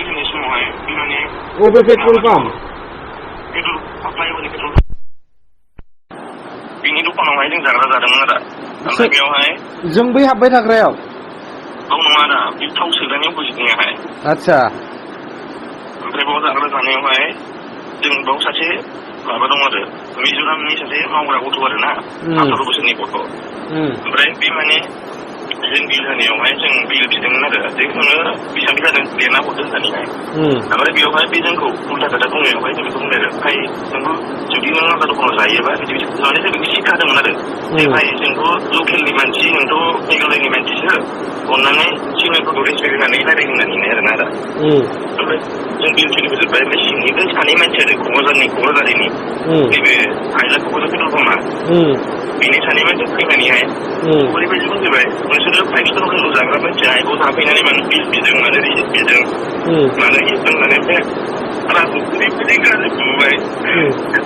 फैनाय समावहाय माने बबे पेट्रल पाम्प पेट्रल साप्लाइ होनो पेट्रल बिनि दखानावहाय जों जाग्रा जादोंमोन आरो ओमफ्राय बेयावहाय जों बै हाबबाय थाग्रायाव औ नङा आदा बे थाव सोग्रानि अपोजिटनियाहाय आदसा ओमफ्राय बाव जाग्रा जानायावहाय जों बाव सासे माबा दं आरो मिज'रामनि सासे मावग्रा गथ' आरो ना 18 बोसोरनि गथ' ओमफ्राय बे माने जों बिल होनायावहाय जों बिल बिदोंमोन आरो जे नोङो बेसेबां जादों लिरना हरदों होननानैहाय ओमफ्राय बेयावहाय बे जोंखौ उल्था खोथा बुंनायावहाय जों बेखौ बुंदों ओमफ्राय जोंबो जुदि नों आंहा दखानाव जायोबा बिदि माने जों बिदि सिखादोंमोन आरो ओमफ्राय जोंथ' लकेलनि मानसि नोंथ' मेघालयनि मानसिसो अननानै सिनियरफोरखौ रेसपेक्ट होनानै रायलाय होननानै आरोना आदा ओमफ्राय जों बिल थिल होजोब्बाय ओमफ्राय सिंनिफ्राय सानै मानसि आरो क'क्राझारनि नैबे आइला क'क्राझार पेट्रल पाम्पआ बेनि सानै मानसि फैनानैहाय ओरैबायदि बुंजोबबाय नोंसोरो 5 स्टार हटेलाव जाग्रा मानसिया बेखौ थाफैनानै मानो बिल बिदों मानो रिसिप्ट बिदों मानो हिदों होननानै ओमफ्राय आंखौ ओरैबायदि गाज्रि बुंबाय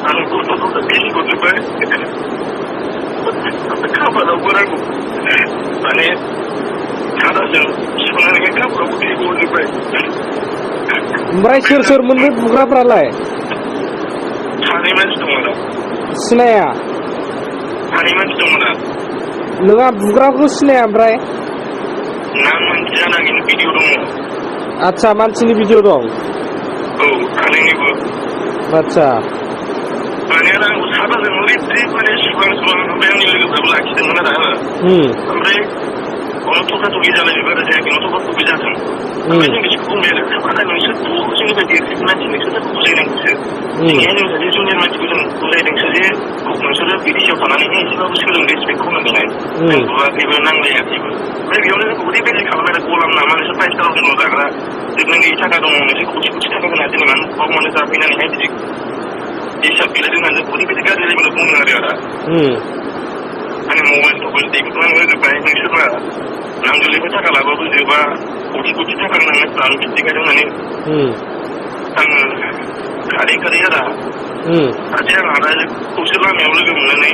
आं गथ'फोरखौ बिल हरजोब्बाय ओमफ्राय खाफालावबो आंखौ माने सादाजों सुनानैहाय खाफालावबो बिल हरजोब्बाय ओमफ्राय सोर मोनबो बुग्राफ्रालाय सानै मानसि दंमोन सिनाया सानै मानसि दंमोन नोंहा बुग्राखौ सिनाया ओमफ्राय नाम मोनथिया ना खिन्थु भिडिअ दङ आदसा मानसिनि भिडिअ दं औ सानैनिबो आदसा माने आंखौ सादाजों ओरैबायदि माने सुगां ओमफ्राय आंनि लोगोफ्राबो लाखिदोंमोन आरो ओमफ्राय थखा थखि जालायबाय आरो जायाखै थखा थखि जाथों ओमफ्राय जों बिसोरखौ बुंबाय आरो खाफाला नोंसोरथ' जोंनिफ्राय देरसिन मानसि नोंसोरथ' बुजायनांगौसो जोंनिहाय जों सासे जुनियर मानसिखौ जों बुजायदोंसो जे नोंसोरो बिदेशआव थानानैहाय एसेबाबो सोलों रेसपेक्ट खालामनानैहाय जों बुवाखैबो नांलायाखैबो ओमफ्राय बेयावनो जोंखौ ओरैबायदि खालामबाय आरो गलाम नामा नोंसोर 5 स्टार हटेलाव जाग्रा जोबनो गैयि थाखा दङ नोंसोर खौथि थाखा होना जेनेबा बाव मानो जाफैनानैहाय बिदि हिसाब गैला जोंहा जोंखौ ओरैबायदि गाज्रि लेभेलाव बुङो आरो आंनि मबाइल बेखौथ' आं होजोब्बाय नोंसोरना नांगौलेबो थाखा लाबाबो जोबा खौथि थाखा नांनायफ्रा आं बिदिखायदों माने आङो खारै आदा सासे आं आदा खौसे लामायाव लोगो मोननानै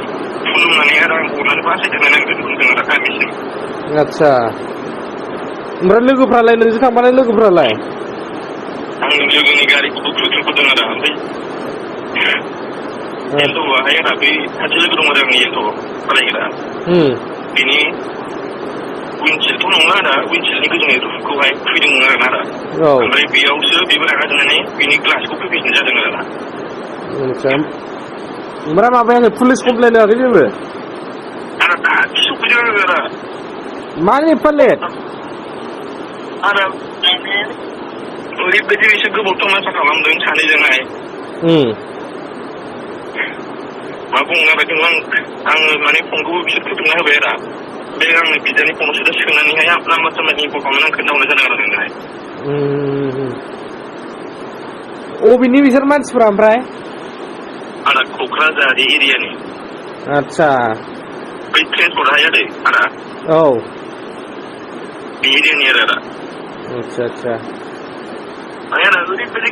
खुलुमनानै आरो आं हरनानै बासायदेरनो नागिरदों बुंदों आरो गामिसिम आदसा ओमफ्राय लोगोफ्रालाय नोंजों थांबालाय लोगोफ्रालाय आंनि लोगोनि गारिखौबो खुथुमदों आरो ओमफ्राय एलट'आहाय आदा बै सासे लोगो दं आरो आंनि एलट' सालायग्रा बेनि उइनसिल्डथ' नङा आदा उइनसिल्डनि गोजौनि रुफखौहाय फैदोंमोन आरोना आदा ओमफ्राय बेयावसो बेबो रागा जोंनानै बेनि ग्लासखौ फैफिननाय जादों आरोना ओमफ्राय माबायाखै पुलिस कमप्लेन होआखै जेबो आदा दासो सफैदों आदा मानो एफा लेट आदा ओरैबायदि एसे गोबाव तमासा खालामदों सानैजोंहाय मा बुङो आरो खिन्थु आङो माने फनखौबो बिसोर फोजोबना होबाय आरो बे आंनो बिदानि फनाव सोदा सोनानैहाय नाम्बार साम्बारनि इनफर्म खालामनानै आं खोन्थाहरनाय जादों आरो जोंहाय अबेनि बिसोर मानसिफ्रा ओमफ्राय आदा क'क्राझार एरियानि आदसा बै ट्रेन्सपर्टहाय आदा औ बे एरियानि आरो आदा आदसा माने आदा ओरैबायदि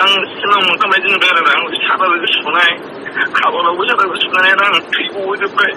आं सिगां मोनखांबाय दोनबाय आरो आं सादाबो सुनाय खाबालावबो सादाबो सुनानै आं थै गहोजोब्बाय